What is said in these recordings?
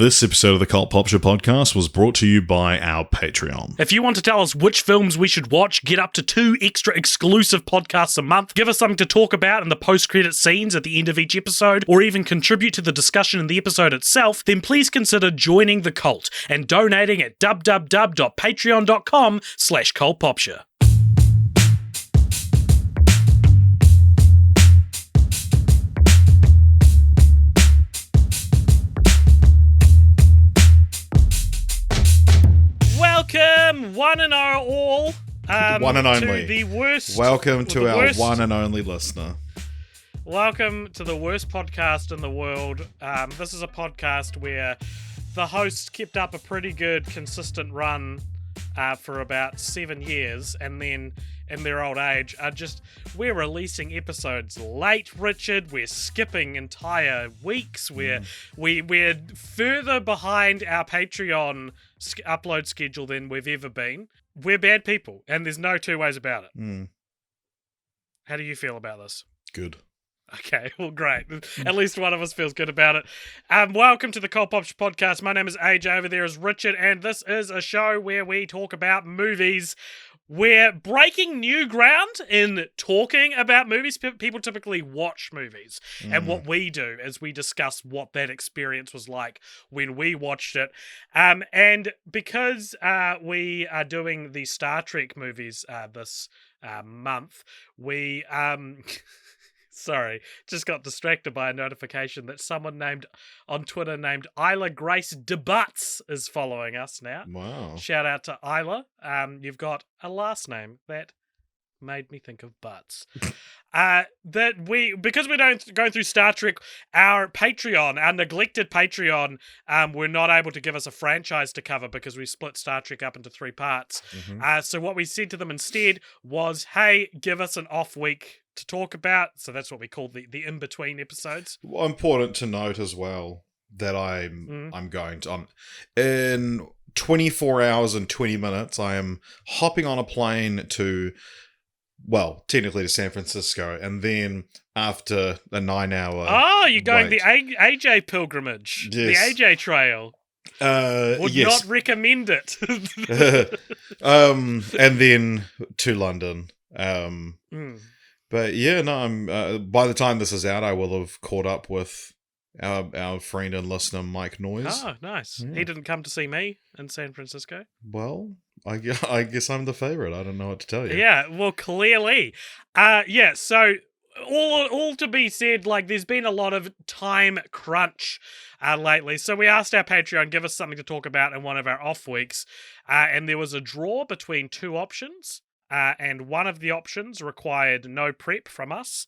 This episode of the Cult Popture podcast was brought to you by our Patreon. If you want to tell us which films we should watch, get up to 2 extra exclusive podcasts a month, give us something to talk about in the post-credit scenes at the end of each episode, or even contribute to the discussion in the episode itself, then please consider joining the cult and donating at www.patreon.com/cultpopture. Welcome, one and all. One and only. To the worst. Welcome to our worst, one and only listener. Welcome to the worst podcast in the world. This is a podcast where the hosts kept up a pretty good, consistent run for about 7 years, and then in their old age we're releasing episodes late, Richard. We're skipping entire weeks. We're further behind our Patreon upload schedule than we've ever been. We're bad people, and there's no two ways about it. How do you feel about this? Good. Okay, well, great. At least one of us feels good about it. Welcome to the Cult Popture podcast. My name is AJ. Over there is Richard, and this is a show where we talk about movies. We're breaking new ground in talking about movies. People typically watch movies, and what we do is we discuss what that experience was like when we watched it. And because we are doing the Star Trek movies this month, we... Sorry, just got distracted by a notification that someone on Twitter named Isla Grace DeButts is following us now. Wow. Shout out to Isla. You've got a last name that made me think of butts. Because we're going through Star Trek, our Patreon, our neglected Patreon, were not able to give us a franchise to cover because we split Star Trek up into 3 parts. So what we said to them instead was, hey, give us an off week to talk about. So that's what we call the in-between episodes. Well, important to note as well that I'm going to... in 24 hours and 20 minutes, I am hopping on a plane to... well, technically to San Francisco, and then after a 9-hour... Oh, you're going wait. the AJ pilgrimage. Yes. The AJ trail. Would yes. not recommend it. And then to London. But yeah, no, I'm. By the time this is out, I will have caught up with our friend and listener, Mike Noyes. Oh, nice. Yeah. He didn't come to see me in San Francisco. Well, I guess I'm the favorite. I don't know what to tell you. Yeah, well, clearly. So all to be said, like, there's been a lot of time crunch lately. So we asked our Patreon, give us something to talk about in one of our off weeks. And there was a draw between 2 options. And one of the options required no prep from us.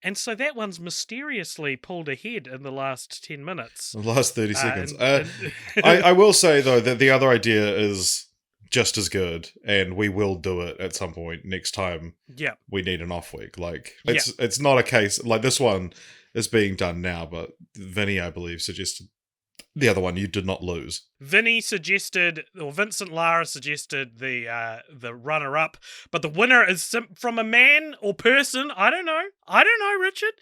And so that one's mysteriously pulled ahead in the last 10 minutes. The last 30 seconds. I will say, though, that the other idea is just as good, and we will do it at some point next time we need an off week. Like, it's not a case... like, this one is being done now, but Vinny, I believe, suggested the other one you did not lose. Vinny suggested, or Vincent Lara suggested the runner-up, but the winner is from a man or person, I don't know, Richard,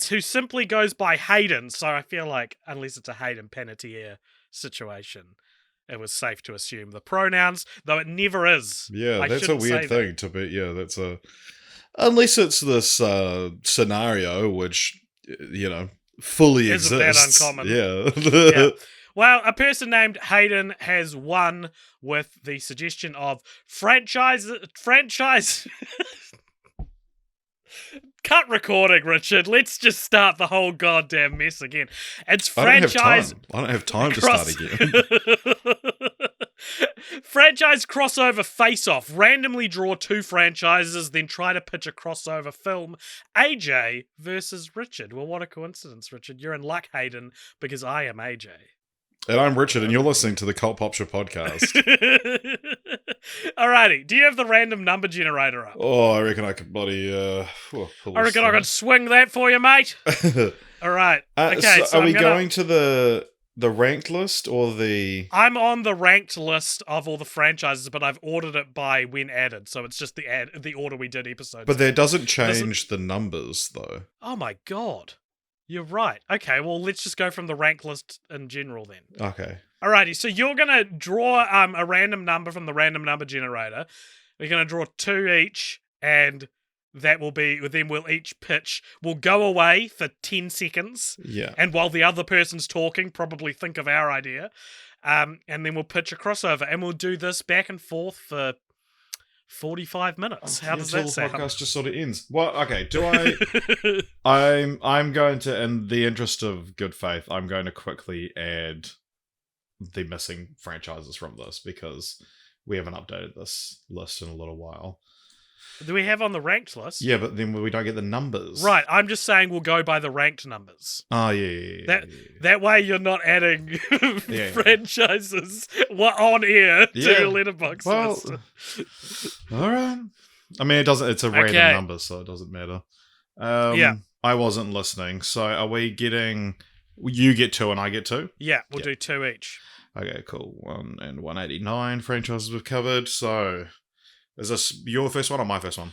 who simply goes by Hayden. So I feel like, unless it's a Hayden Panettiere situation, it was safe to assume the pronouns, though it never is. Yeah, that's a weird thing to be. Yeah, that's a... unless it's this scenario which, fully isn't exists. That uncommon. Yeah. Yeah. Well, a person named Hayden has won with the suggestion of franchise. Cut recording, Richard. Let's just start the whole goddamn mess again. It's franchise. I don't have time to start again. Franchise crossover face-off. Randomly draw 2 franchises, then try to pitch a crossover film. AJ versus Richard. Well, what a coincidence, Richard. You're in luck, Hayden, because I am AJ. And I'm Richard, and you're listening to the Cult Popture podcast. Alrighty, do you have the random number generator up? Oh, I reckon I could bloody... I reckon I could swing that for you, mate. Alright, okay. So are we going to the ranked list or the... I'm on the ranked list of all the franchises, but I've ordered it by when added, so it's just the order we did episodes. But that doesn't change the numbers, though. Oh my god. You're right. Okay, well, let's just go from the rank list in general then. Okay. Alrighty, so you're going to draw a random number from the random number generator. We're going to draw 2 each, and that will be, then we'll each pitch. We'll go away for 10 seconds. Yeah. And while the other person's talking, probably think of our idea. And then we'll pitch a crossover, and we'll do this back and forth for 45 minutes. How does that sound? The podcast just sort of ends. Well, okay. Do I'm going to, in the interest of good faith, I'm going to quickly add the missing franchises from this because we haven't updated this list in a little while. Do we have on the ranked list? Yeah, but then we don't get the numbers. Right, I'm just saying we'll go by the ranked numbers. Oh, yeah. That way you're not adding franchises on air to your Letterboxd list. All right. I mean, it's a random number, so it doesn't matter. I wasn't listening, so are we getting... You get 2 and I get 2? Yeah, we'll do 2 each. Okay, cool. 1 and 189 franchises we've covered, so... Is this your first one or my first one?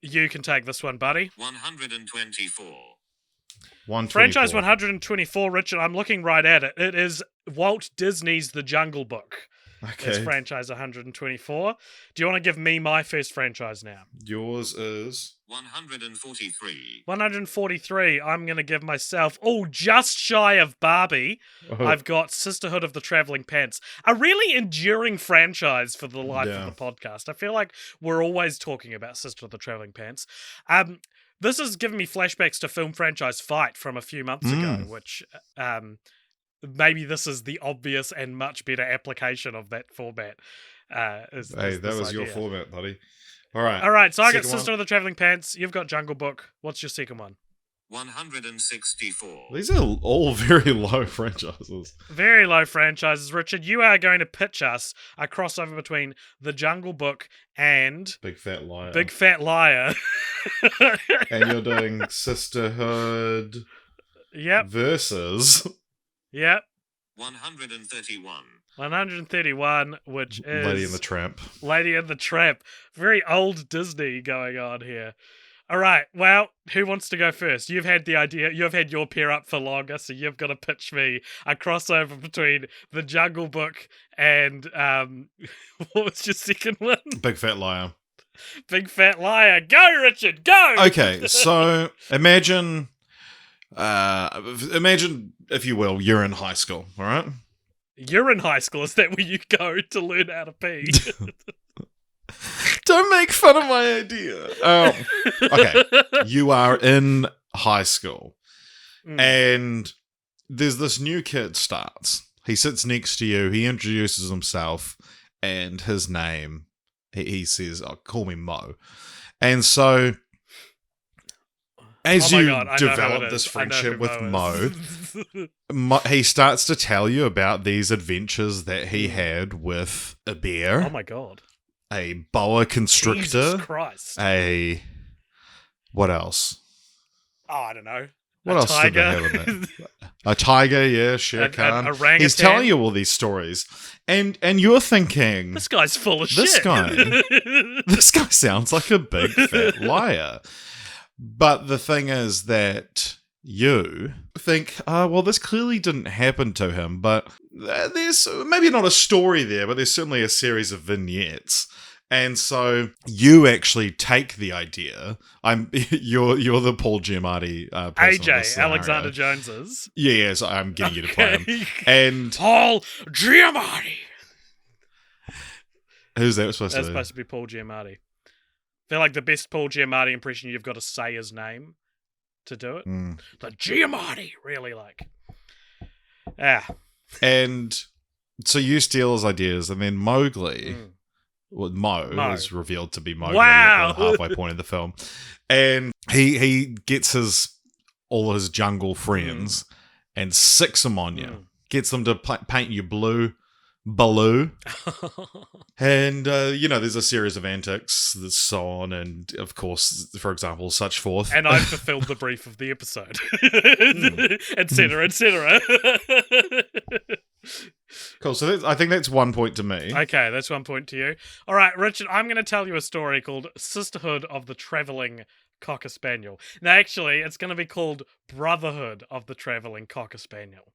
You can take this one, buddy. 124. 124. Franchise 124, Richard. I'm looking right at it. It is Walt Disney's The Jungle Book. Okay. It's franchise 124. Do you want to give me my first franchise now? Yours is 143. 143. I'm going to give myself, just shy of Barbie. Oh. I've got Sisterhood of the Traveling Pants. A really enduring franchise for the life of the podcast. I feel like we're always talking about Sisterhood of the Traveling Pants. This has given me flashbacks to film franchise Fight from a few months ago, which... maybe this is the obvious and much better application of that format. That was your format, buddy. All right, so I got Sister of the Traveling Pants. You've got Jungle Book. What's your second one? 164. These are all very low franchises. Very low franchises, Richard. You are going to pitch us a crossover between The Jungle Book and... Big Fat Liar. Big Fat Liar. And you're doing Sisterhood... Yep. Versus... Yep. 131. 131, which is... Lady and the Tramp. Lady and the Tramp. Very old Disney going on here. All right, well, who wants to go first? You've had the idea. You've had your pair up for longer, so you've got to pitch me a crossover between The Jungle Book and... what was your second one? Big Fat Liar. Big Fat Liar. Go, Richard, go! Okay, so imagine, if you will, you're in high school, all right? You're in high school. Is that where you go to learn how to pee? Don't make fun of my idea. Okay, you are in high school, and there's this new kid starts. He sits next to you. He introduces himself, and his name, he says, call me Mo. And so... As you develop this friendship with Mo, he starts to tell you about these adventures that he had with a bear. Oh my god. A boa constrictor. Jesus Christ. What else? Oh, I don't know. What else did they have in it? A tiger, yeah, Shere Khan. Orangutan. He's telling you all these stories. And you're thinking... This guy's full of this shit. This guy sounds like a big fat liar. But the thing is that you think, well, this clearly didn't happen to him, but there's maybe not a story there, but there's certainly a series of vignettes. And so you actually take the idea. You're the Paul Giamatti person AJ, Alexander Jones's. Yeah, so I'm getting you to play him. And Paul Giamatti. Who's that supposed to be? That's supposed to be Paul Giamatti. They're like the best Paul Giamatti impression. You've got to say his name to do it. The Giamatti, really like. And so you steal his ideas, and then Mowgli, Mo is revealed to be Mowgli at the halfway point of the film, and he gets all his jungle friends and sicks them on you, gets them to paint you blue. Baloo. And, there's a series of antics, so on, and, of course, for example, such forth. And I've fulfilled the brief of the episode. Etc., etc. Cool, so I think that's 1 point to me. Okay, that's 1 point to you. All right, Richard, I'm going to tell you a story called Sisterhood of the Traveling Cocker Spaniel. Now, actually, it's going to be called Brotherhood of the Traveling Cocker Spaniel.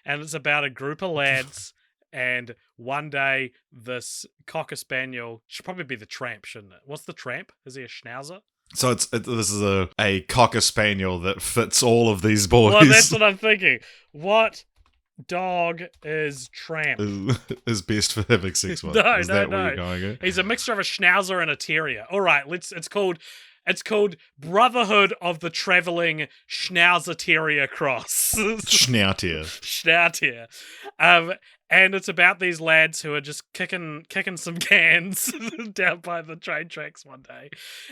And it's about a group of lads, and one day this Cocker Spaniel should probably be the Tramp, shouldn't it? What's the Tramp? Is he a Schnauzer? So this is a Cocker Spaniel that fits all of these boys. Well, that's what I'm thinking. What dog is Tramp? Is best for having sex with? No, is that where you're going? He's a mixture of a Schnauzer and a Terrier. All right, it's called Brotherhood of the Traveling Schnauzer Terrier Cross. Schnautier. And it's about these lads who are just kicking some cans down by the train tracks one day.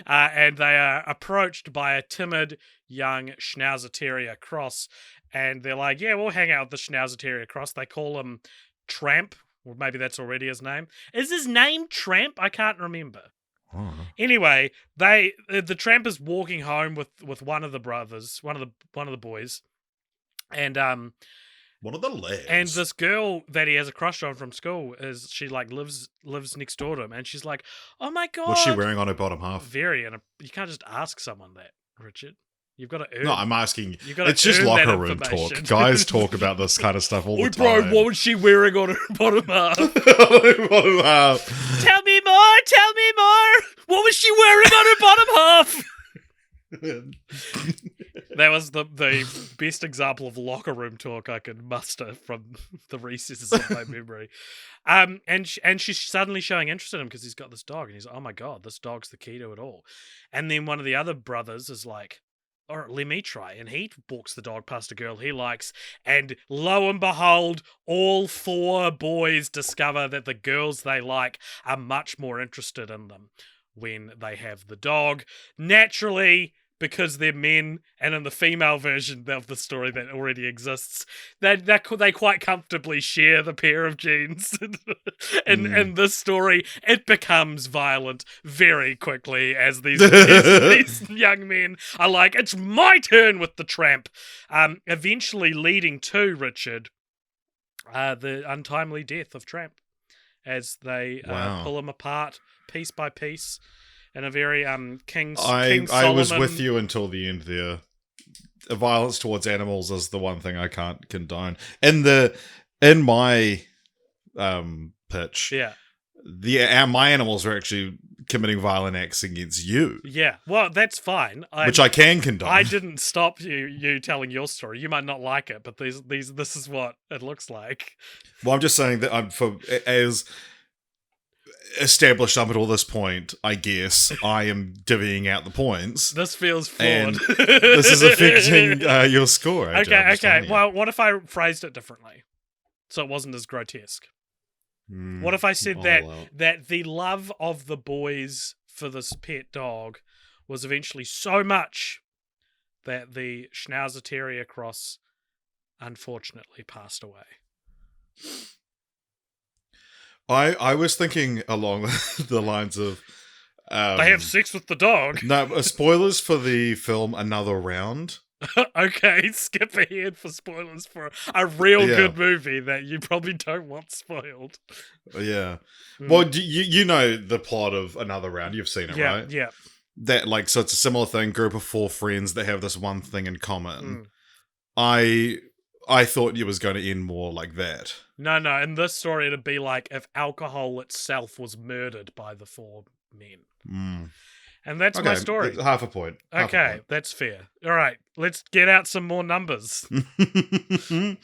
And they are approached by a timid young Schnauzer Terrier Cross. And they're like, yeah, we'll hang out with the Schnauzer Terrier Cross. They call him Tramp. Or maybe that's already his name. Is his name Tramp? I can't remember. Oh. Anyway, the Tramp is walking home with one of the brothers, one of the boys, and one of the lads. And this girl that he has a crush on from school she lives next door to him, and she's like, "Oh my god!" What's she wearing on her bottom half? And you can't just ask someone that, Richard. You've got to earn. No, I'm asking. It's just locker room talk. Guys talk about this kind of stuff all the time. Bro, what was she wearing on her bottom half? Tell me more. What was she wearing on her bottom half? That was the best example of locker room talk I could muster from the recesses of my memory. And she's suddenly showing interest in him because he's got this dog, and he's like, oh my god, this dog's the key to it all. And then one of the other brothers is like, all right, let me try. And he walks the dog past a girl he likes, and lo and behold, all four boys discover that the girls they like are much more interested in them when they have the dog. Naturally, because they're men, and in the female version of the story that already exists, they quite comfortably share the pair of genes. In this story, it becomes violent very quickly as these young men are like, it's my turn with the Tramp. Eventually leading to, Richard, the untimely death of Tramp as they pull him apart piece by piece. In a very King Solomon... I was with you until the end there. The violence towards animals is the one thing I can't condone. In my pitch, my animals are actually committing violent acts against you. Yeah, well, that's fine. Which I can condone. I didn't stop you telling your story. You might not like it, but this is what it looks like. Well, I'm just saying that as established up until this point, I guess I am divvying out the points. This feels flawed. And this is affecting your score. AJ, okay. Well, what if I phrased it differently, so it wasn't as grotesque? What if I said that the love of the boys for this pet dog was eventually so much that the Schnauzer Terrier Cross unfortunately passed away? I was thinking along the lines of... they have sex with the dog. No, spoilers for the film Another Round. Okay, skip ahead for spoilers for a real good movie that you probably don't want spoiled. Yeah. Well, you know the plot of Another Round. You've seen it, right? Yeah. That, so it's a similar thing, group of four friends that have this one thing in common. I thought it was going to end more like that. No, in this story it'd be like if alcohol itself was murdered by the four men. And that's my story. Half a point. That's fair. All right, let's get out some more numbers. 107.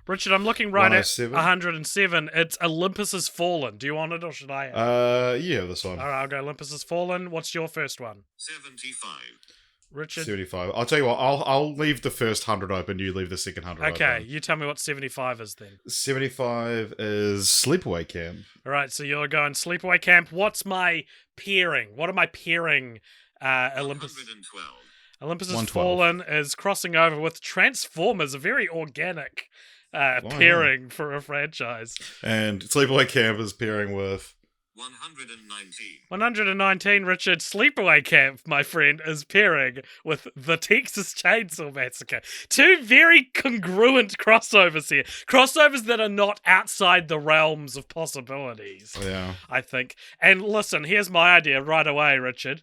Richard, I'm looking right at 107. It's Olympus Has Fallen. Do you want it or should I have it? Yeah, this one. All right, I'll go Olympus Has Fallen. What's your first one? 75. Richard? 75. I'll tell you what, I'll leave the first 100 open, you leave the second 100 open. Okay, you tell me what 75 is then. 75 is Sleepaway Camp. All right, so you're going Sleepaway Camp. What's my pairing? What am I pairing? Olympus 112. Olympus Has Fallen is crossing over with Transformers, a very organic pairing for a franchise. And Sleepaway Camp is pairing with... 119, Richard. Sleepaway Camp, my friend, is pairing with the Texas Chainsaw Massacre. Two very congruent crossovers here. Crossovers that are not outside the realms of possibilities. Yeah. I think. And listen, here's my idea right away, Richard.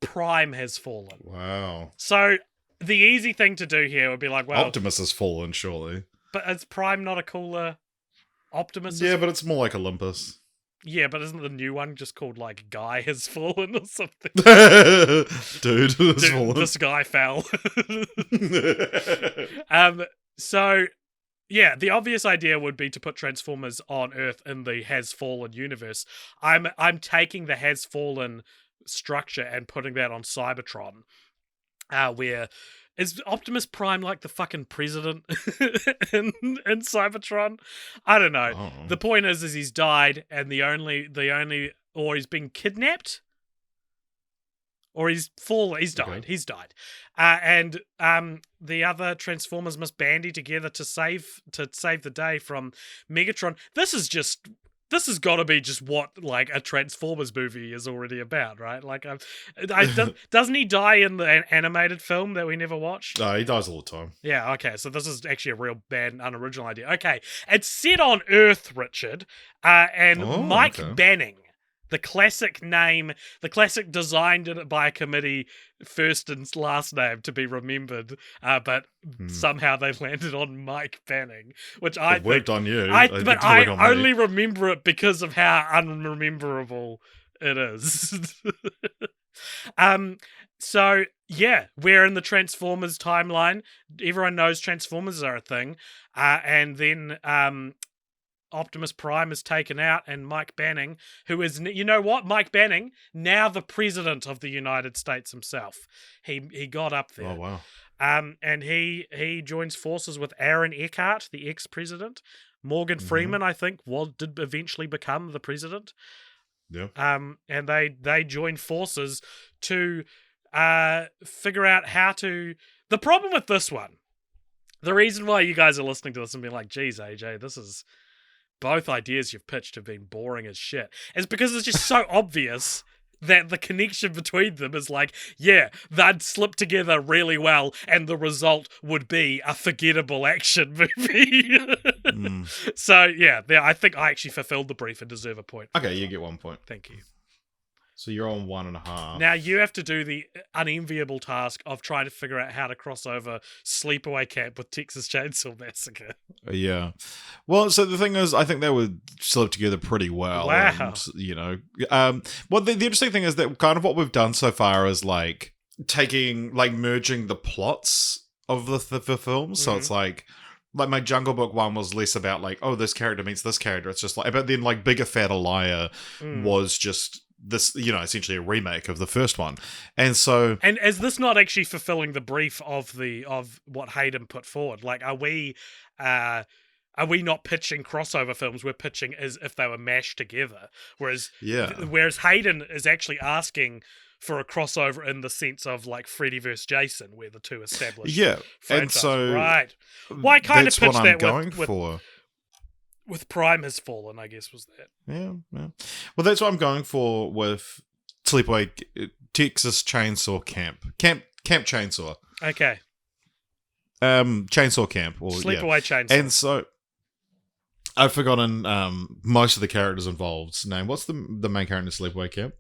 Prime has fallen. Wow. So the easy thing to do here would be like, well, Optimus has fallen, surely. but is Prime not a cooler Optimus? Yeah, but it's more like Olympus. Yeah, but isn't the new one just called like Guy Has Fallen or something? Dude has fallen. This guy fell. So yeah, the obvious idea would be to put Transformers on Earth in the Has Fallen universe. I'm taking the Has Fallen structure and putting that on Cybertron, where is Optimus Prime like the fucking president in Cybertron? I don't know. Oh. The point is he's died, and the only or he's been kidnapped. Or he's fallen. He's died. Okay. He's died, and the other Transformers must bandy together to save the day from Megatron. This has got to be just what like a Transformers movie is already about, right? Like, doesn't he die in the animated film that we never watched? No, he dies all the time. Yeah. Okay. So this is actually a real bad, unoriginal idea. Okay, it's set on Earth, Richard, and Mike Banning. The classic name, the classic designed by a committee, first and last name to be remembered, but somehow they landed on Mike Banning, which it worked on you. But I only remember it because of how unrememberable it is. So yeah, we're in the Transformers timeline. Everyone knows Transformers are a thing, and then Optimus Prime is taken out, and Mike Banning, who is, you know what, Mike Banning, now the president of the United States himself. He got up there. Oh, wow. And he joins forces with Aaron Eckhart, the ex-president. Morgan Freeman, I think, did eventually become the president. Yeah. And they join forces to figure out how to... The problem with this one, the reason why you guys are listening to this and being like, geez, AJ, this is... Both ideas you've pitched have been boring as shit. It's because it's just so obvious that the connection between them is like, yeah, they'd slip together really well, and the result would be a forgettable action movie. So, yeah, I think I actually fulfilled the brief and deserve a point. Okay, you get 1 point. Thank you. So you're on 1.5. Now you have to do the unenviable task of trying to figure out how to cross over Sleepaway Camp with Texas Chainsaw Massacre. Yeah. Well, so the thing is, I think they would slip together pretty well. Wow. And, you know, well, the interesting thing is that kind of what we've done so far is like merging the plots of the film. So it's like my Jungle Book one was less about like, oh, this character meets this character. It's just like, but then like Bigger Fatter Liar was just this, you know, essentially a remake of the first one. And so, and is this not actually fulfilling the brief of what Hayden put forward? Like, are we not pitching crossover films? We're pitching as if they were mashed together. Whereas Hayden is actually asking for a crossover in the sense of like Freddy vs. Jason, where the two established franchises. And so right. Well, I kind of pitched what I'm going for. With Prime Has Fallen, I guess, was that. Yeah. Well, that's what I'm going for with Sleepaway Texas Chainsaw Camp. Camp Chainsaw. Okay. Chainsaw Camp. Or, Sleepaway Chainsaw. And so, I've forgotten most of the characters involved's name. What's the main character in Sleepaway Camp?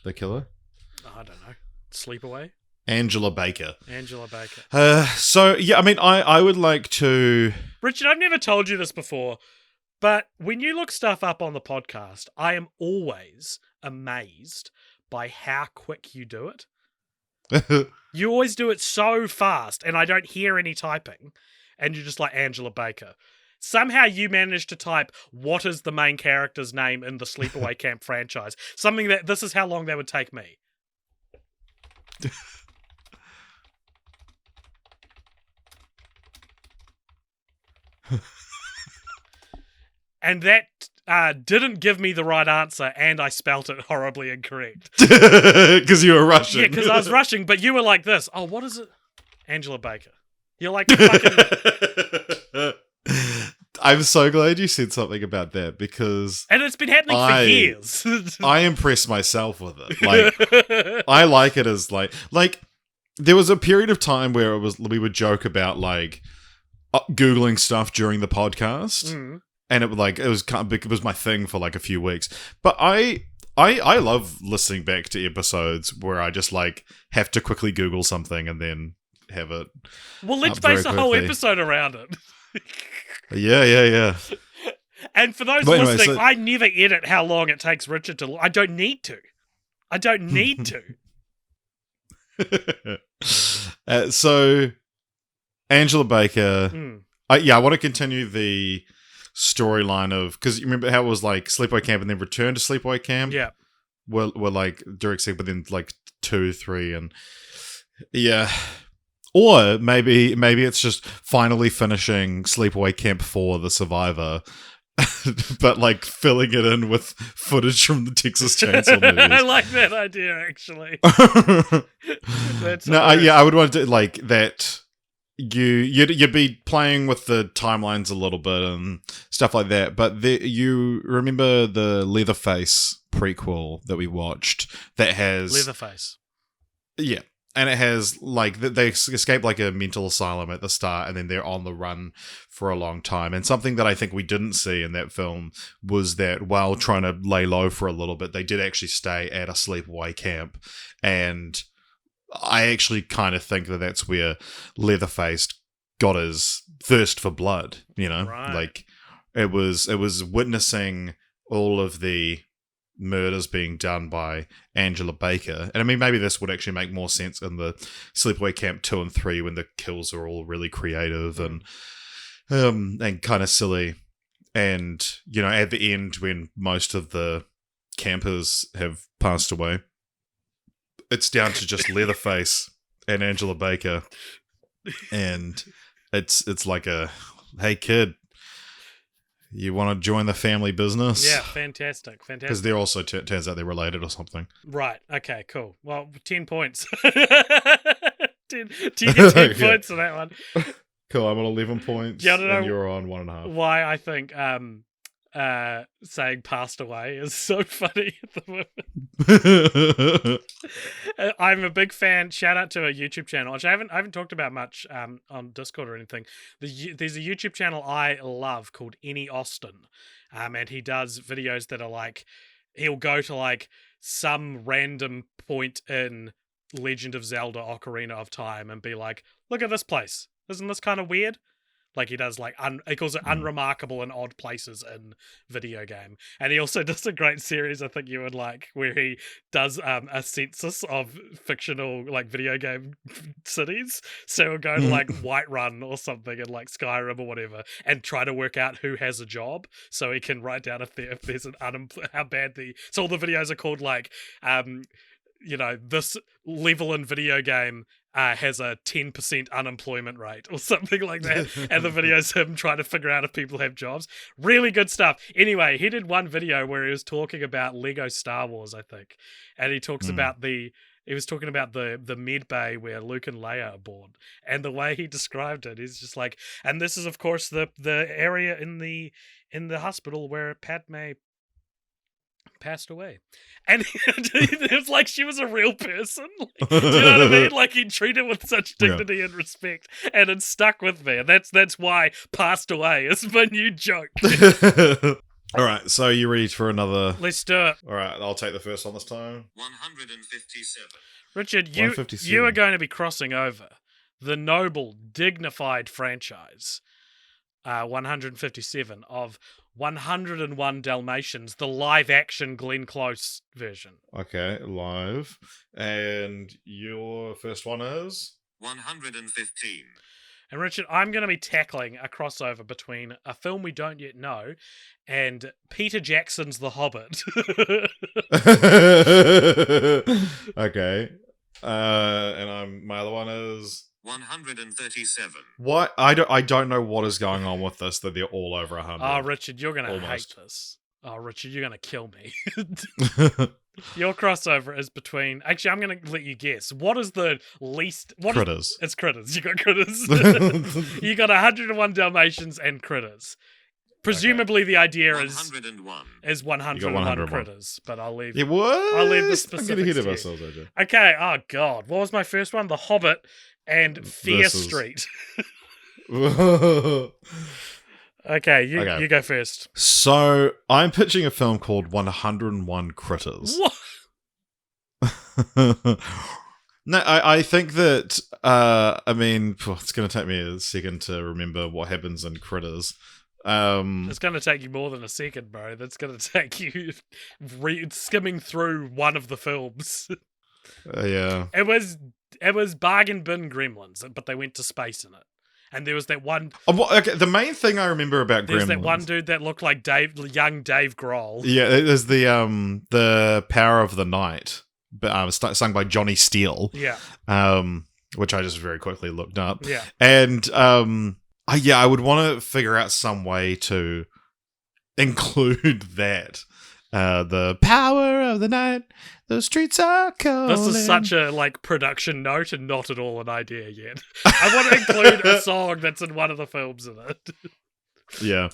The killer? I don't know. Sleepaway? Angela Baker. So, yeah, I mean, I would like to... Richard, I've never told you this before, but when you look stuff up on the podcast, I am always amazed by how quick you do it. You always do it so fast, and I don't hear any typing, and you're just like Angela Baker. Somehow you managed to type, what is the main character's name in the Sleepaway Camp franchise? Something that, this is how long that would take me. And that didn't give me the right answer, and I spelt it horribly incorrect. Because you were rushing. Yeah, because I was rushing, but you were like this. Oh, what is it? Angela Baker. You're like fucking... I'm so glad you said something about that, because... And it's been happening for years. I impress myself with it. Like, I like it as like... There was a period of time where we would joke about, like, Googling stuff during the podcast. And it was my thing for like a few weeks. But I I love listening back to episodes where I just like have to quickly Google something and then have it. Well, let's base a whole episode around it. Yeah. And for those listening, I never edit how long it takes Richard to. I don't need to. So, Angela Baker. I want to continue the storyline of, because you remember how it was like sleepaway camp and then return to sleepaway camp. Yeah, were like direct sequence, but then like 2, 3, and yeah. Or maybe it's just finally finishing Sleepaway Camp 4, The Survivor, but like filling it in with footage from the Texas Chainsaw movies. I like that idea, actually. I would want to do like that. You'd be playing with the timelines a little bit and stuff like that. But you remember the Leatherface prequel that we watched that has Leatherface. Yeah. And it has, like, they escape, like, a mental asylum at the start, and then they're on the run for a long time. And something that I think we didn't see in that film was that while trying to lay low for a little bit, they did actually stay at a sleepaway camp. And I actually kind of think that that's where Leatherface got his thirst for blood, you know? Right. Like, it was witnessing all of the murders being done by Angela Baker. And I mean, maybe this would actually make more sense in the Sleepaway Camp 2 and 3 when the kills are all really creative and kind of silly. And, you know, at the end when most of the campers have passed away, it's down to just Leatherface and Angela Baker. And it's like a, hey kid, you want to join the family business? Yeah, fantastic. Because they're also, turns out they're related or something. Right, okay, cool. Well, 10 points. 10 points on that one. Cool, I'm on 11 points, yeah, I don't know and you're on 1.5. Why I think saying passed away is so funny at the moment. I'm a big fan. Shout out to a YouTube channel, which I haven't talked about much on Discord or anything. There's a YouTube channel I love called Any Austin, and he does videos that are like, he'll go to like some random point in Legend of Zelda Ocarina of Time and be like, look at this place. Isn't this kind of weird? Like he does, like he calls it unremarkable and odd places in video game. And he also does a great series I think you would like, where he does a census of fictional like video game cities. So he'll go to like Whiterun or something and like Skyrim or whatever, and try to work out who has a job, so he can write down if there's an how bad the. So all the videos are called like you know, this level in video game has a 10% unemployment rate or something like that. And the video's him trying to figure out if people have jobs. Really good stuff. Anyway, he did one video where he was talking about Lego Star Wars, I think. And he talks about he was talking about the med bay where Luke and Leia are born. And the way he described it is just like, and this is of course the area in the hospital where Padme passed away. And it was like she was a real person. Like, do you know what I mean? Like he treated her with such dignity and respect, and it stuck with me. And that's why passed away is my new joke. All right, so you ready for another? Let's do it. All right, I'll take the first one this time. 157. Richard, you are going to be crossing over the noble, dignified franchise 157 of 101 Dalmatians, the live-action Glenn Close version. Okay, live. And your first one is? 115. And Richard, I'm going to be tackling a crossover between a film we don't yet know and Peter Jackson's The Hobbit. Okay. And my other one is 137. What? I don't know what is going on with this, that they're all over 100. Oh, Richard, you're going to hate this. Oh, Richard, you're going to kill me. Your crossover is between... Actually, I'm going to let you guess. What is the least... Critters. It's Critters. You got Critters. You got 101 Dalmatians and Critters. Presumably the idea 101. is 101 Critters, but I'll leave... It was? I'll leave the specifics. I'm getting ahead of ourselves, AJ. Okay, oh God. What was my first one? The Hobbit and Fear Street. Okay, you go first. So I'm pitching a film called 101 Critters. What? No, I think that, I mean, it's going to take me a second to remember what happens in Critters. It's going to take you more than a second, bro. That's going to take you skimming through one of the films. Yeah. It was bargain bin Gremlins, but they went to space in it. And there was that one... okay, the main thing I remember about Gremlins... There's that one dude that looked like young Dave Grohl. Yeah, it is the Power of the Night, sung by Johnny Steele. Yeah. Which I just very quickly looked up. Yeah. And I would want to figure out some way to include that. The power of the night, the streets are cold. This is such a production note and not at all an idea yet. I want to include a song that's in one of the films in it. Yeah.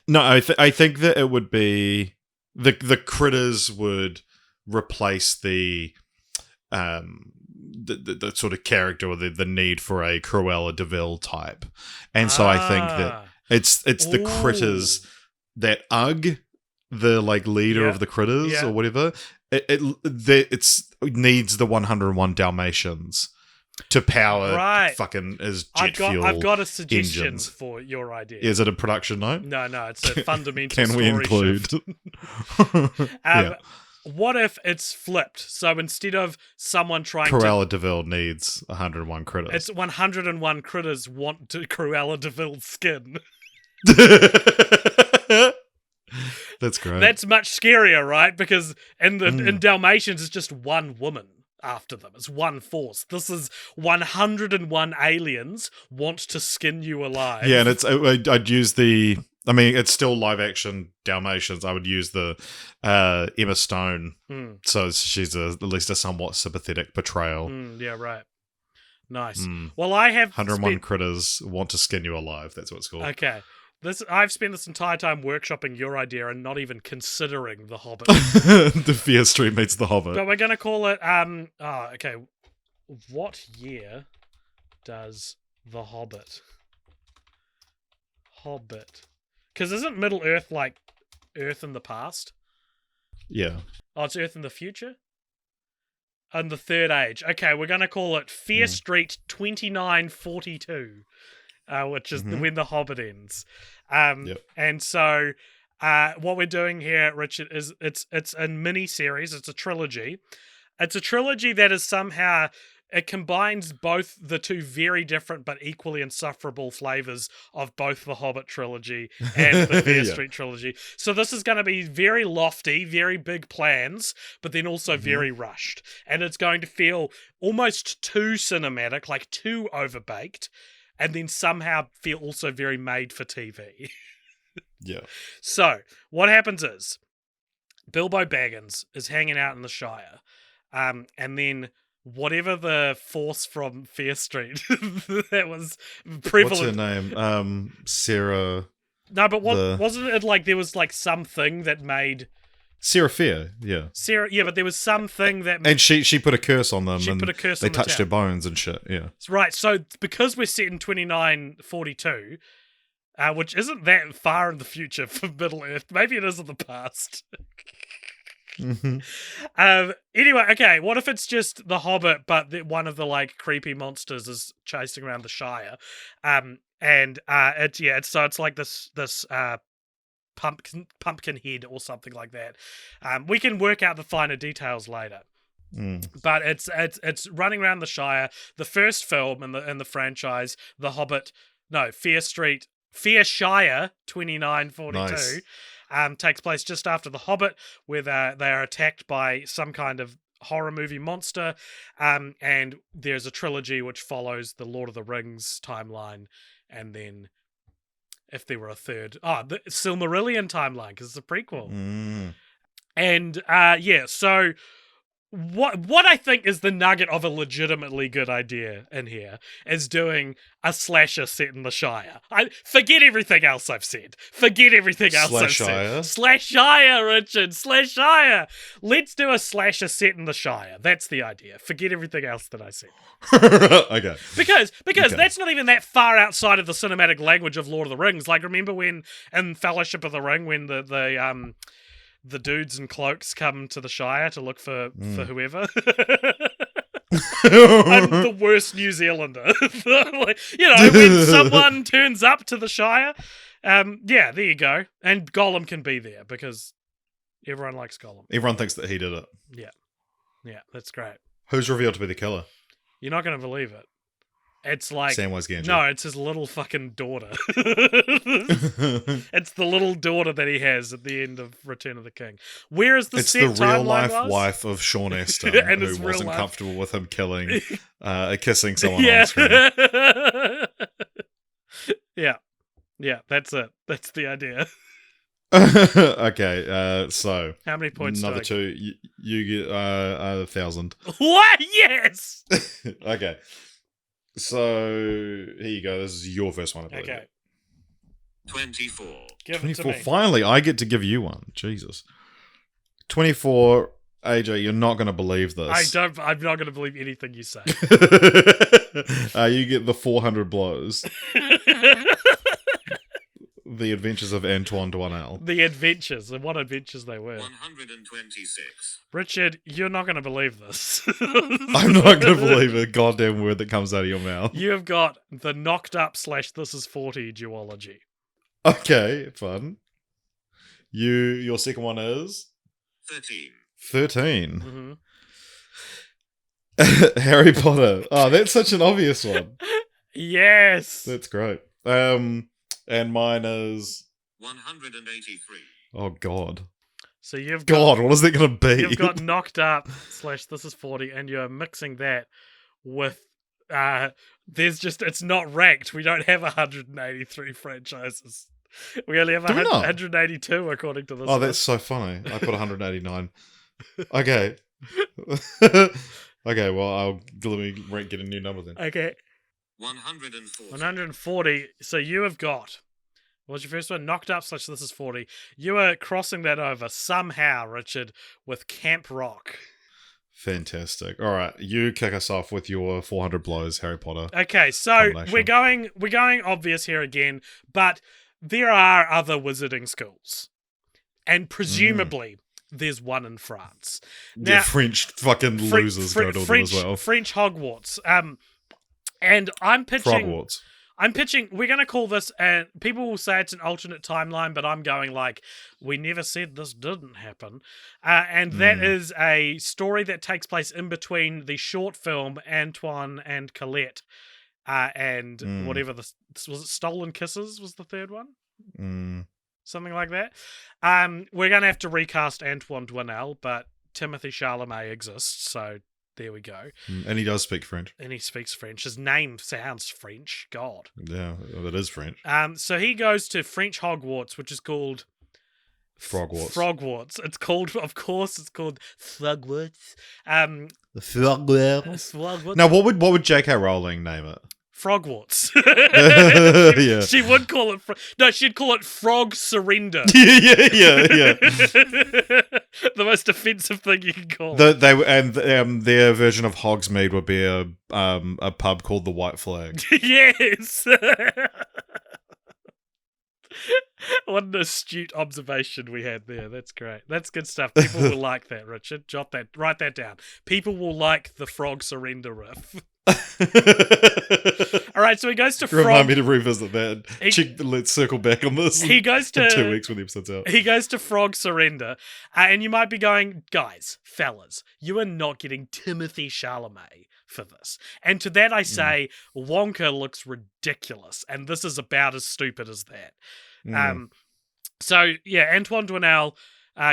No, I think that it would be the Critters would replace the sort of character or the need for a Cruella de Vil type. And so I think that it's the Critters that the leader of the Critters or whatever, it needs the 101 Dalmatians to power fucking as jet fuel. I've got a suggestion engines. For your idea. Is it a production note? No, it's a fundamental Can we include? What if it's flipped? So instead of someone trying Cruella de Vil needs 101 critters. It's 101 critters want to Cruella de Vil's skin. That's great. That's much scarier, right? Because in Dalmatians, it's just one woman after them. It's one force. This is 101 aliens want to skin you alive. Yeah, and I'd use the... I mean, it's still live action Dalmatians. I would use the Emma Stone. So she's at least a somewhat sympathetic portrayal. Yeah, right. Nice. Well, I have 101 critters want to skin you alive. That's what it's called. Okay. I've spent this entire time workshopping your idea and not even considering The Hobbit. The Fear Street meets The Hobbit. But we're going to call it... okay. What year does The Hobbit... Because isn't Middle Earth like Earth in the past? Yeah. Oh, it's Earth in the future? And the Third Age. Okay, we're going to call it Fear Street 2942, which is when The Hobbit ends. And so what we're doing here, Richard, is it's a mini-series. It's a trilogy. It's a trilogy that is somehow... It combines both the two very different but equally insufferable flavors of both the Hobbit trilogy and the Fear Street trilogy. So this is going to be very lofty, very big plans, but then also very rushed. And it's going to feel almost too cinematic, like too overbaked, and then somehow feel also very made for TV. Yeah. So what happens is Bilbo Baggins is hanging out in the Shire, and then... Whatever the force from Fear Street that was prevalent. What's her name? Sarah. No, but wasn't it like there was like something that made Sarah Fear? Yeah. Sarah. Yeah, but there was something that and she put a curse on them. She put a curse. They on touched the her bones and shit. Yeah. Right. So because we're set in 2942, which isn't that far in the future for Middle Earth, maybe it is in the past. Anyway, okay, what if it's just the Hobbit, but one of the like creepy monsters is chasing around the Shire, and it's like this pumpkin head or something like that. We can work out the finer details later. But it's running around the Shire. The first film in the franchise, The Hobbit, Fear Shire 2942. Nice. Takes place just after The Hobbit, where they are attacked by some kind of horror movie monster, and there's a trilogy which follows the Lord of the Rings timeline, and then if there were a third, the Silmarillion timeline, because it's a prequel. And so what I think is the nugget of a legitimately good idea in here is doing a slasher set in the Shire. Forget everything else I've said. Forget everything else I've said. Slashire, Richard. Slashire. Let's do a slasher set in the Shire. That's the idea. Forget everything else that I said. Okay. Because that's not even that far outside of the cinematic language of Lord of the Rings. Like, remember when in Fellowship of the Ring, when the dudes in cloaks come to the Shire to look for whoever. I'm the worst New Zealander. When someone turns up to the Shire. Yeah, there you go. And Gollum can be there because everyone likes Gollum. Everyone thinks that he did it. Yeah, that's great. Who's revealed to be the killer? You're not going to believe it. It's like... Samwise Gamgee. No, it's his little fucking daughter. It's the little daughter that he has at the end of Return of the King. Where is the set timeline? It's the real-life wife of Sean Astin, who wasn't comfortable with him kissing someone on screen. Yeah, that's it. That's the idea. Okay, so... How many points Another do I two. You get 1,000. What? Yes! Okay. So, here you go. This is your first one, I believe. Okay. 24. Give 24. it to me. Finally, I get to give you one. Jesus. 24. AJ, you're not going to believe this. I'm not going to believe anything you say. You get the 400 blows. The Adventures of Antoine Douanel. The Adventures, and what adventures they were. 126. Richard, you're not going to believe this. I'm not going to believe a goddamn word that comes out of your mouth. You have got the knocked up / this is 40 duology. Okay, fun. Your second one is? 13. 13. Mm-hmm. Harry Potter. Oh, that's such an obvious one. Yes. That's great. And mine is 183. Oh God. So you've got, what is that going to be? You've got knocked up / this is 40, and you're mixing that with it's not ranked. We don't have 183 franchises. We only have 182 according to this. Oh, that's so funny. I put 189. Okay. Okay, well, let me get a new number then. Okay. 140. 140. So you have got... What was your first one? Knocked up / this is 40. You are crossing that over somehow, Richard, with Camp Rock. Fantastic. All right, you kick us off with your 400 blows, Harry Potter. Okay, so we're going obvious here again, but there are other wizarding schools. And presumably... There's one in France. Now, French fucking losers go to them as well. French Hogwarts. And I'm pitching... Frogwarts. I'm pitching... We're going to call this... And people will say it's an alternate timeline, but I'm going like, we never said this didn't happen. And that is a story that takes place in between the short film Antoine and Colette and whatever the... Was it Stolen Kisses was the third one? Something like that. We're going to have to recast Antoine Douanel, but Timothée Chalamet exists, so there we go. And he does speak French. And he speaks French. His name sounds French. God. Yeah, that is French. So he goes to French Hogwarts, which is called... Frogwarts. Frogwarts. It's called, of course, it's called Frogwarts. The Frogwarts. Now, what would J.K. Rowling name it? Frogwarts. Yeah. She would call it... No, she'd call it Frog Surrender. Yeah. The most offensive thing you can call it. Their version of Hogsmeade would be a pub called the White Flag. Yes! What an astute observation we had there. That's great. That's good stuff. People will like that, Richard. Write that down. People will like the Frog Surrender riff. All right, so he goes to Remind me to revisit that. Let's circle back on this. He goes to 2 weeks when the episode's out. He goes to Frog Surrender, and you might be going, guys, fellas, you are not getting Timothée Chalamet for this. And to that I say, Wonka looks ridiculous, and this is about as stupid as that. So yeah, Antoine Douanel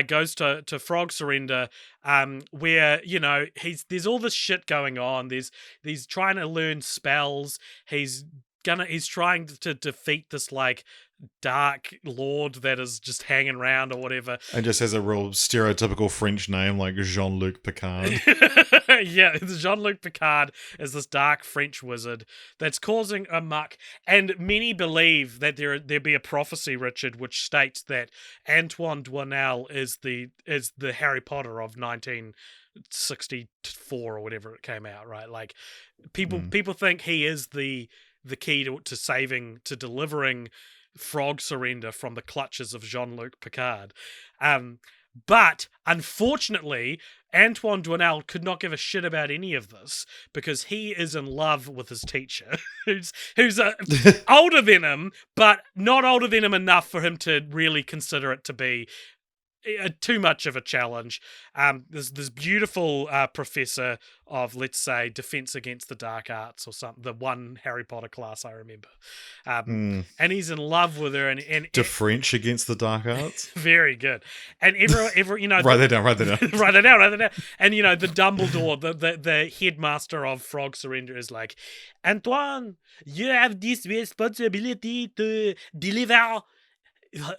goes to Frog Surrender, where, you know, there's all this shit going on. He's trying to learn spells. He's he's trying to defeat this like dark lord that is just hanging around or whatever. And just has a real stereotypical French name like Jean-Luc Picard. Yeah, Jean-Luc Picard is this dark French wizard that's causing a muck, and many believe that there be a prophecy, Richard, which states that Antoine Doinel is the Harry Potter of 1964 or whatever it came out, right? Like people think he is the key to delivering frog surrender from the clutches of Jean-Luc Picard. But unfortunately, Antoine Doinel could not give a shit about any of this because he is in love with his teacher, who's older than him, but not older than him enough for him to really consider it to be too much of a challenge. There's this beautiful professor of, let's say, Defense Against the Dark Arts or something, the one Harry Potter class I remember. And he's in love with her. And French Against the Dark Arts? Very good. And every write that down. write that down. And, the Dumbledore, the headmaster of Frog Surrender is like, Antoine, you have this responsibility to deliver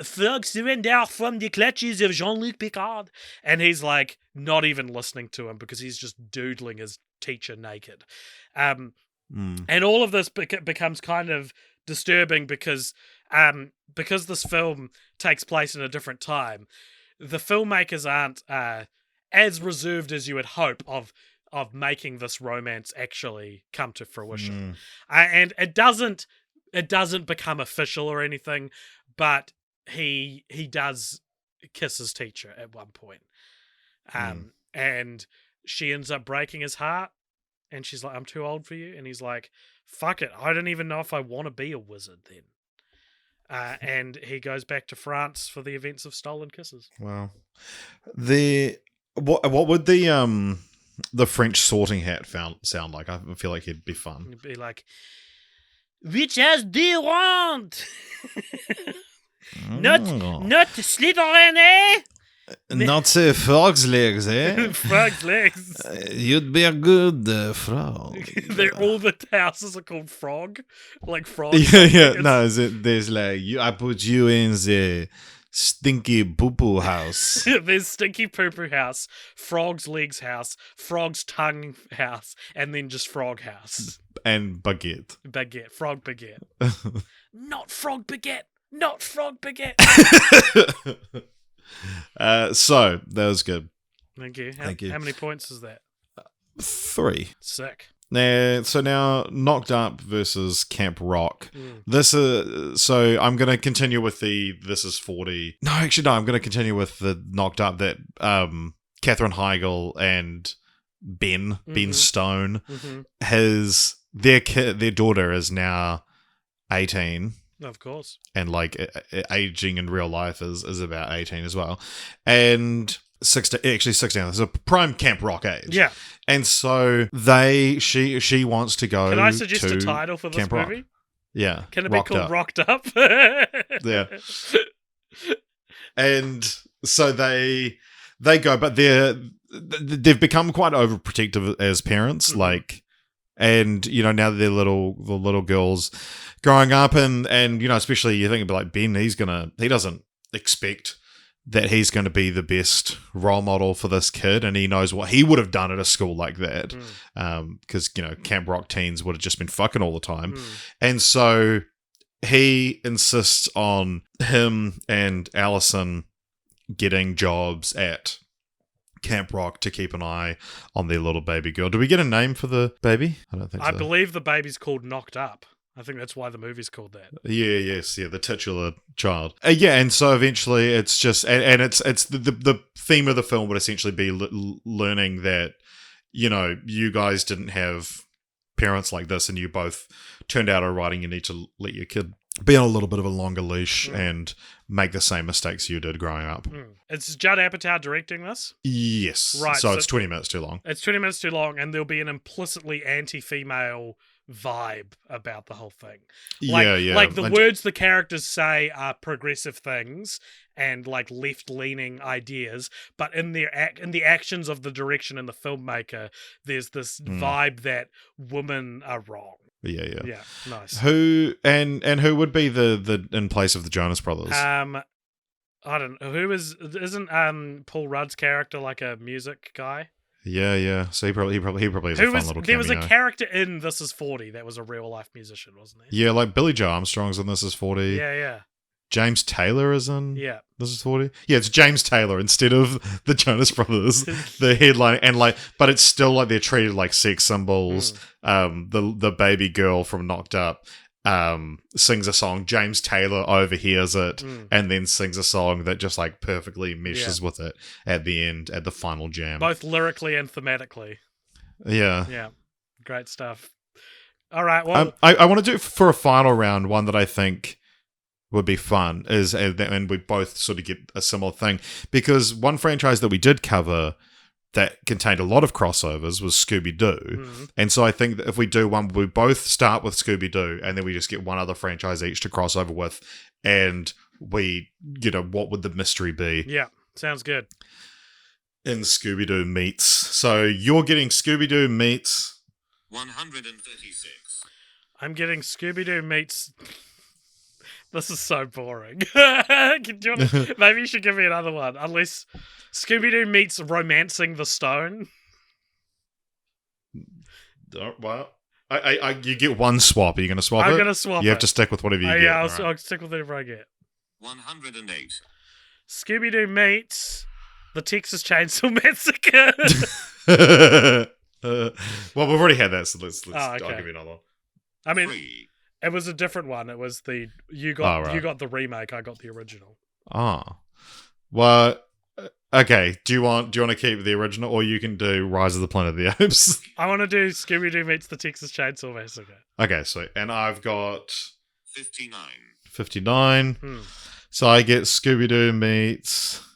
Frog Surrender from the clutches of Jean-Luc Picard. And he's like not even listening to him because he's just doodling his teacher naked. And all of this becomes kind of disturbing because this film takes place in a different time. The filmmakers aren't as reserved as you would hope of making this romance actually come to fruition. And it doesn't become official or anything, but he does kiss his teacher at one point. And she ends up breaking his heart, and she's like, I'm too old for you. And he's like, fuck it, I don't even know if I want to be a wizard then. And he goes back to France for the events of Stolen Kisses. Wow. What would the French sorting hat sound like? I feel like he'd be fun. It'd be like, which has do you want? Not Slytherin, eh? Not frog's legs, eh? Frog's legs. You'd be a good frog. All the houses are called Frog, like Frog. Yeah. No, there's like I put you in the stinky poo-poo house. There's stinky poo-poo house, Frog's legs house, Frog's tongue house, and then just Frog house. And baguette. Frog baguette. Not frog baguette. Not frog baguette. So that was good. Thank you. How many points is that? 3. Sick. Now Knocked Up versus Camp Rock. This is so I'm gonna continue with this is 40. No, actually no, I'm gonna continue with the Knocked Up that Katherine Heigl and Ben Stone their daughter is now 18. Of course. And like aging in real life is about 18 as well. And 16. It's a prime Camp Rock age. Yeah. And so she wants to go. Can I suggest a title for this Camp movie? Rock. Yeah. Can it be called Rocked Up? Yeah. And so they go, but they've become quite overprotective as parents, like, and now that the little girls growing up, and especially you think about like Ben, he doesn't expect that he's going to be the best role model for this kid, and he knows what he would have done at a school like that, because Camp Rock teens would have just been fucking all the time, and so he insists on him and Allison getting jobs at Camp Rock to keep an eye on their little baby girl. Do we get a name for the baby? I don't think so. I believe the baby's called Knocked Up. I think that's why the movie's called that. Yeah, the titular child. And so eventually it's just, and it's the theme of the film would essentially be learning that, you guys didn't have parents like this, and you both turned out alright, and you need to let your kid be on a little bit of a longer leash and make the same mistakes you did growing up. It's Judd Apatow directing this? Yes. Right. So it's 20 minutes too long. It's 20 minutes too long, and there'll be an implicitly anti-female vibe about the whole thing. Like the words the characters say are progressive things and like left-leaning ideas, but in the actions of the direction and the filmmaker, there's this vibe that women are wrong. Yeah, nice. Who and who would be the in place of the Jonas Brothers? I don't know. Isn't Paul Rudd's character like a music guy? Yeah. So he probably is a fun little cameo. There was a character in This Is 40 that was a real life musician, wasn't there? Yeah, like Billy Joe Armstrong's in This Is 40. Yeah. James Taylor is in This Is 40. Yeah, it's James Taylor instead of the Jonas Brothers, the headline, and but it's still like they're treated like sex symbols. The baby girl from Knocked Up sings a song. James Taylor overhears it and then sings a song that just like perfectly meshes with it at the end, at the final jam. Both lyrically and thematically. Yeah. Great stuff. All right, well... I want to do for a final round, one that I think would be fun, and we both sort of get a similar thing, because one franchise that we did cover that contained a lot of crossovers was Scooby-Doo. And so I think that if we do one, we both start with Scooby-Doo, and then we just get one other franchise each to cross over with, and we, what would the mystery be? Yeah, sounds good. In Scooby-Doo meets. So you're getting Scooby-Doo meets... 136. I'm getting Scooby-Doo meets... This is so boring. Maybe you should give me another one. Unless Scooby-Doo meets Romancing the Stone. Well, you get one swap. Are you going to swap it? I'm going to swap it. You have to stick with whatever you get. Yeah, I'll stick with whatever I get. 108. Scooby-Doo meets the Texas Chainsaw Massacre. Well, we've already had that, so let's I'll give you another one. I mean... 3. It was a different one. It was you got the remake. I got the original. Well, okay. Do you want to keep the original, or you can do Rise of the Planet of the Apes? I want to do Scooby-Doo meets the Texas Chainsaw Massacre. Okay, sweet. And I've got 59. So I get Scooby-Doo meets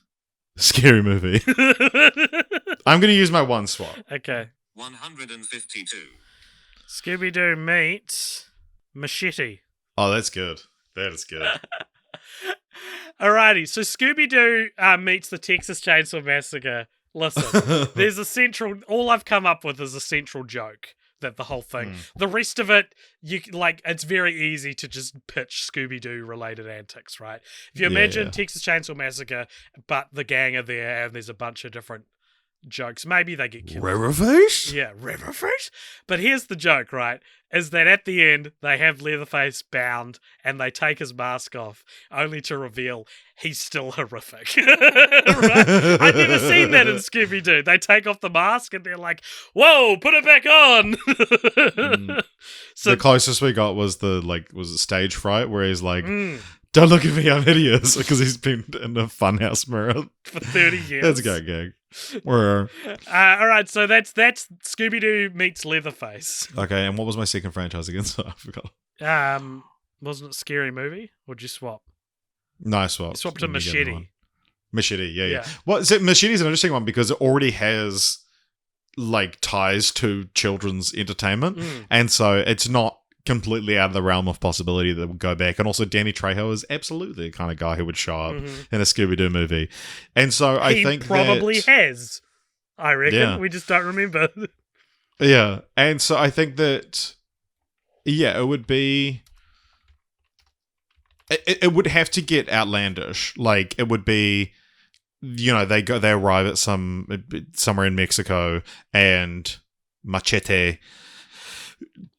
Scary Movie. I'm going to use my one swap. Okay. 152. Scooby-Doo meets Machete. Oh, that's good. That is good. Alrighty, so Scooby-Doo meets the Texas Chainsaw Massacre. Listen, there's a central... All I've come up with is a central joke, that the whole thing. The rest of it, it's very easy to just pitch Scooby-Doo related antics, right? If you imagine Texas Chainsaw Massacre, but the gang are there and there's a bunch of different jokes. Maybe they get killed. Riverface? Yeah, Riverface. But here's the joke, right? Is that at the end, they have Leatherface bound and they take his mask off, only to reveal he's still horrific. Right? I've never seen that in Scooby-Doo. They take off the mask and they're like, whoa, put it back on. So the closest we got was was it Stage Fright, where he's like, don't look at me, I'm hideous, because he's been in a funhouse mirror for 30 years. That's a great gag. All right, so that's Scooby-Doo meets Leatherface. Okay, and what was my second franchise again? So I forgot. Wasn't it Scary Movie? Or did you swap? No, I swapped. You swapped to Machete. Machete, yeah. Well, Machete's an interesting one because it already has ties to children's entertainment, and so it's not completely out of the realm of possibility that would go back. And also Danny Trejo is absolutely the kind of guy who would show up in a Scooby-Doo movie. And so I think he probably has. I reckon. Yeah. We just don't remember. Yeah. And so I think that it would be it would have to get outlandish. Like it would be they arrive at somewhere in Mexico and Machete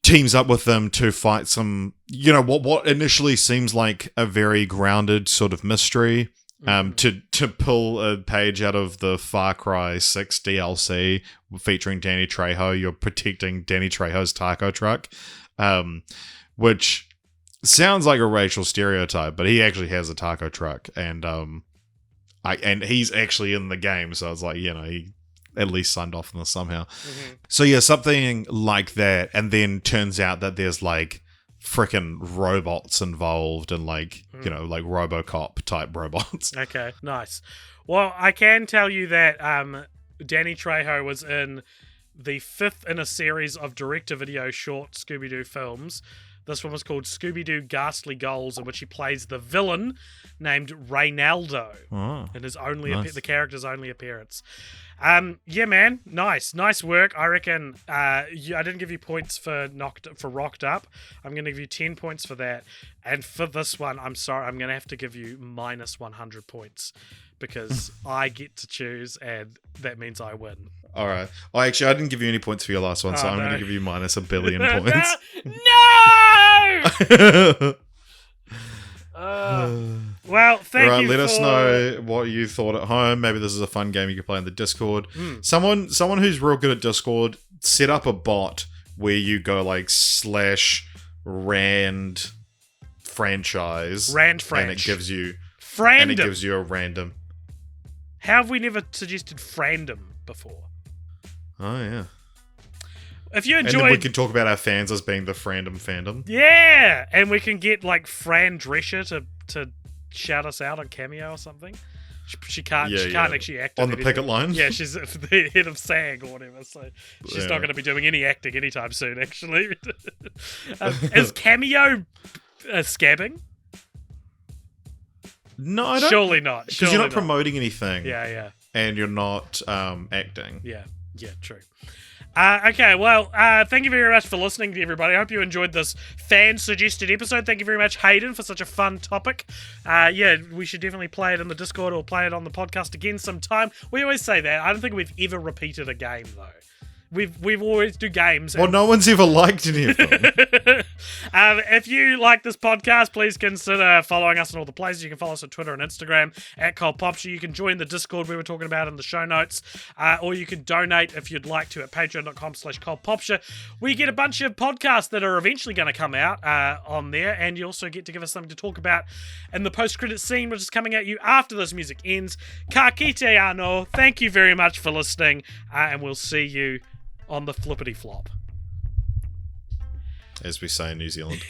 teams up with them to fight some, what initially seems like a very grounded sort of mystery, to pull a page out of the Far Cry 6 DLC featuring Danny Trejo. You're protecting Danny Trejo's taco truck, which sounds like a racial stereotype, but he actually has a taco truck, and he's actually in the game, so it's like, he at least signed off on this somehow. So something like that, and then turns out that there's freaking robots involved and RoboCop type robots. Okay, nice. Well, I can tell you that Danny Trejo was in the 5th in a series of direct-to-video short Scooby-Doo films. This one was called Scooby-Doo Ghastly Goals, in which he plays the villain named Reynaldo in his the character's only appearance. Yeah, man, nice work. I reckon. I didn't give you points for Rocked Up. I'm gonna give you 10 points for that, and for this one, I'm sorry, I'm gonna have to give you minus 100 points because I get to choose, and that means I win. All right. Oh, actually, I didn't give you any points for your last one, so I'm going to give you minus a billion points. No! Well, thank you. Let us know what you thought at home. Maybe this is a fun game you can play in the Discord. Someone who's real good at Discord, set up a bot where you go like /Rand franchise. Rand French. And it gives you Frandom. And it gives you a random. How have we never suggested Frandom before? Oh yeah. If you enjoyed, and then we can talk about our fans as being the Frandom fandom. Yeah, and we can get like Fran Drescher to shout us out on Cameo or something. She can't actually act on the picket line. Yeah, she's the head of SAG or whatever, so she's not going to be doing any acting anytime soon. Actually, is Cameo scabbing? No, I don't. Surely not. Because you're not promoting anything. Yeah. And you're not acting. Yeah, true. Okay, well, thank you very much for listening to everybody. I hope you enjoyed this fan-suggested episode. Thank you very much, Hayden, for such a fun topic. We should definitely play it in the Discord or play it on the podcast again sometime. We always say that. I don't think we've ever repeated a game, though. We've always do games. Well, no one's ever liked any of them. If you like this podcast, please consider following us on all the places. You can follow us on Twitter and Instagram at Popture. You can join the Discord we were talking about in the show notes, or you can donate if you'd like to at patreon.com/Popture. We get a bunch of podcasts that are eventually going to come out on there, and you also get to give us something to talk about in the post-credit scene, which is coming at you after this music ends. Ka kite anō. Thank you very much for listening, and we'll see you on the flippity flop. As we say in New Zealand.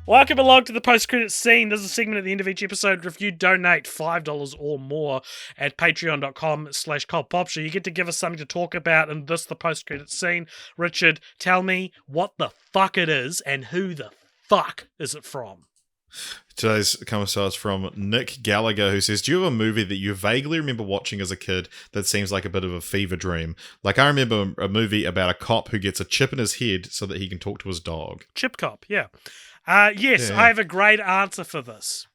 Welcome along to the post-credits scene. There's a segment at the end of each episode. If you donate $5 or more at patreon.com/Popture, you get to give us something to talk about in this, the post-credits scene. Richard, tell me what the fuck it is and who the fuck is it from? Today's comment starts from Nick Gallagher, who says, do you have a movie that you vaguely remember watching as a kid that seems like a bit of a fever dream? Like, I remember a movie about a cop who gets a chip in his head so that he can talk to his dog. Chip cop, yeah. Yes, yeah. I have a great answer for this.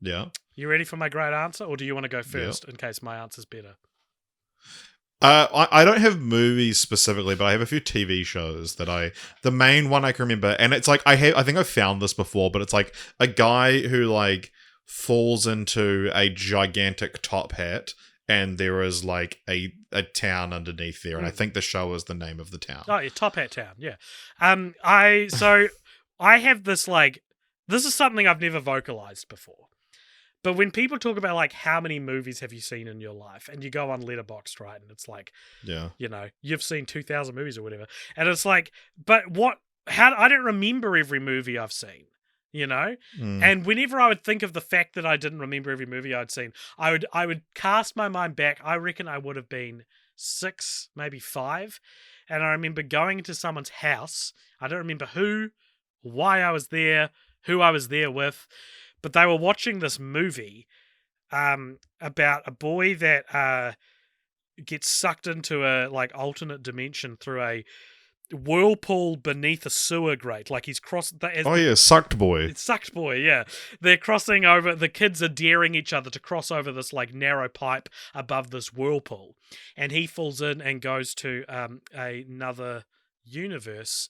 Yeah. You ready for my great answer, or do you want to go first in case my answer's better? I don't have movies specifically, but I have a few TV shows that the main one I can remember, and it's like, I think I've found this before, but it's like a guy who like falls into a gigantic top hat, and there is like a town underneath there, and I think the show is the name of the town. Oh, yeah, Top Hat Town, yeah. I have this like, this is something I've never vocalized before. But when people talk about, like, how many movies have you seen in your life, and you go on Letterboxd, right, and it's like, yeah, you know, you've seen 2,000 movies or whatever, and it's like, but I don't remember every movie I've seen, you know? And whenever I would think of the fact that I didn't remember every movie I'd seen, I would cast my mind back. I reckon I would have been 6, maybe 5, and I remember going into someone's house. I don't remember who, why I was there, who I was there with, but they were watching this movie about a boy that gets sucked into a like alternate dimension through a whirlpool beneath a sewer grate. Like he's crossed. Sucked Boy. It's Sucked Boy, yeah. They're crossing over. The kids are daring each other to cross over this like narrow pipe above this whirlpool, and he falls in and goes to another universe.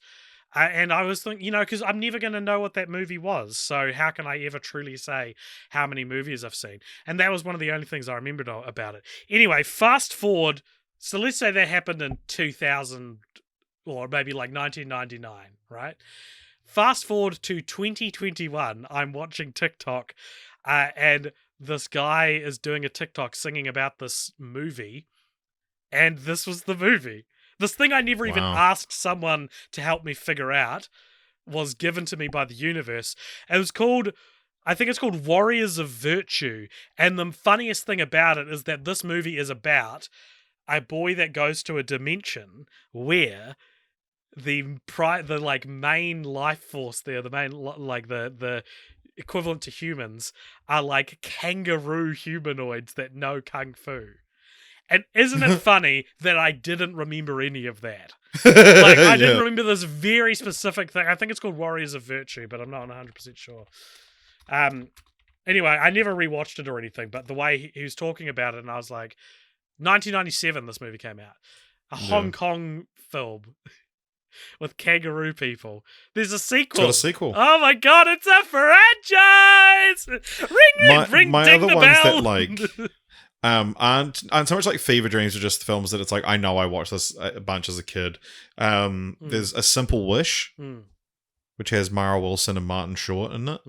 And I was thinking, you know, because I'm never going to know what that movie was, so how can I ever truly say how many movies I've seen? And that was one of the only things I remembered about it. Anyway, fast forward. So let's say that happened in 2000 or maybe like 1999, right? Fast forward to 2021. I'm watching TikTok, and this guy is doing a TikTok singing about this movie, and this was the movie. This thing I never even asked someone to help me figure out was given to me by the universe. It was called, I think it's called Warriors of Virtue. And the funniest thing about it is that this movie is about a boy that goes to a dimension where the like main life force there, the main like the equivalent to humans are like kangaroo humanoids that know kung fu. And isn't it funny that I didn't remember any of that? Like, I didn't remember this very specific thing. I think it's called Warriors of Virtue, but I'm not 100% sure. Anyway, I never rewatched it or anything, but the way he was talking about it, and I was like, 1997 this movie came out. A Hong Kong film with kangaroo people. There's a sequel. It's got a sequel. Oh my god, it's a franchise! Ring, my ding other the ones bell! that like aren't so much like Fever Dreams are just films that it's like I know I watched this a bunch as a kid. There's A Simple Wish, which has Mara Wilson and Martin Short in it.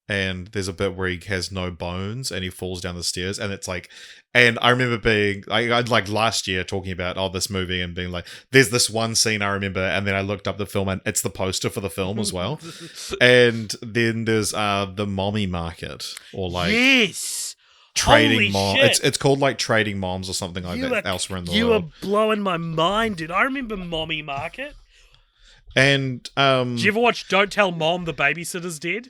And there's a bit where he has no bones and he falls down the stairs, and it's like, and I remember being I'd like last year talking about this movie and being like, there's this one scene I remember, and then I looked up the film and it's the poster for the film as well. And then there's the Mommy Market, or like Trading Mom. It's called like Trading Moms or something like that elsewhere in the world. You are blowing my mind, dude. I remember Mommy Market. And did you ever watch Don't Tell Mom the Babysitter's Dead?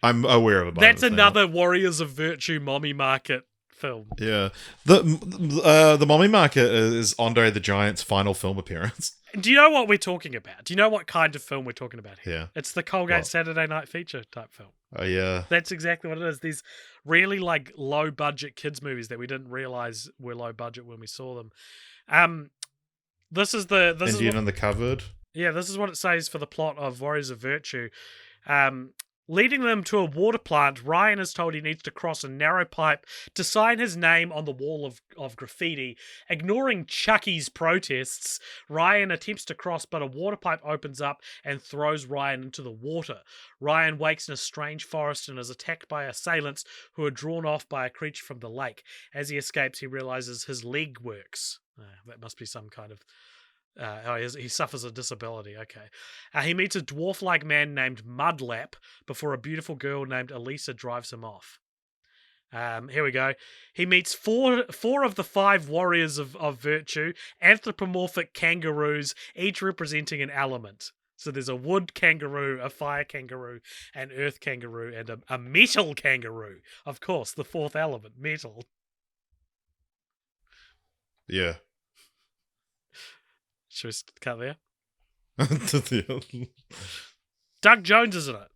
I'm aware of it. That's another Warriors of Virtue Mommy Market film. Yeah. The Mommy Market is Andre the Giant's final film appearance. Do you know what we're talking about? Do you know what kind of film we're talking about here? Yeah. It's the Colgate Saturday Night Feature type film. Oh, yeah. That's exactly what it is. These really like low budget kids movies that we didn't realize were low budget when we saw them. This is Indian in the Cupboard. Yeah, this is what it says for the plot of Warriors of Virtue. Leading them to a water plant, Ryan is told he needs to cross a narrow pipe to sign his name on the wall of graffiti. Ignoring Chucky's protests, Ryan attempts to cross, but a water pipe opens up and throws Ryan into the water. Ryan wakes in a strange forest and is attacked by assailants who are drawn off by a creature from the lake. As he escapes, he realizes his leg works. That must be some kind of... he suffers a disability, okay. He meets a dwarf-like man named Mudlap before a beautiful girl named Elisa drives him off. Here we go. He meets four of the 5 warriors of virtue, anthropomorphic kangaroos, each representing an element. So there's a wood kangaroo, a fire kangaroo, an earth kangaroo, and a metal kangaroo. Of course, the 4th element, metal. Yeah. Should we cut there? Doug Jones is in it.